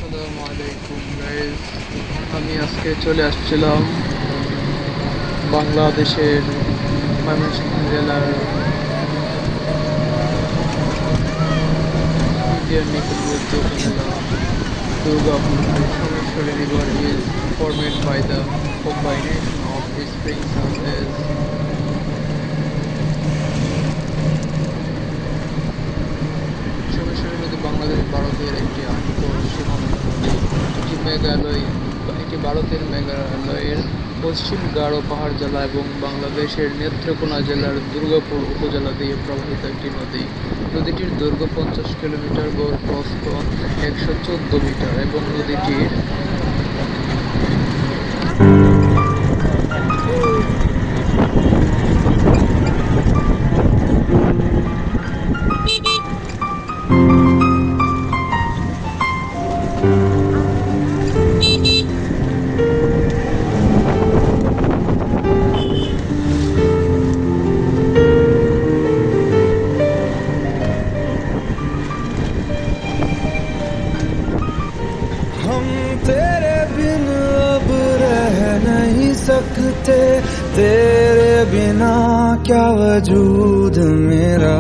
আসসালামু আলাইকুম গাইস। আমি আজকে চলে আসছিলাম বাংলাদেশের ময়মনসিংহ জেলার ইন্ডিয়ান নিকটবর্তী উপজেলা Durgapur. Someshwari river is formed by the combination of springs such as Someshwari নদী বাংলাদেশ ভারতের একটি আন্তঃসীমান্ত নদী। এটি ভারতের মেঘালয়ের পশ্চিম গারো পাহাড় জেলা এবং বাংলাদেশের নেত্রকোনা জেলার দুর্গাপুর উপজেলা দিয়ে প্রবাহিত একটি নদী। নদীটির দৈর্ঘ্য 50 কিলোমিটার, গড় প্রস্থ 114 মিটার এবং নদীটির हम तेरे बिन अब रह नहीं सकते, तेरे बिना क्या वजूद मेरा।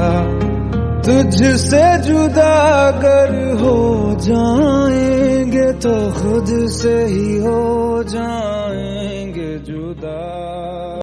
तुझसे जुदा अगर हो जाएंगे तो खुद से ही हो जाएंगे जुदा।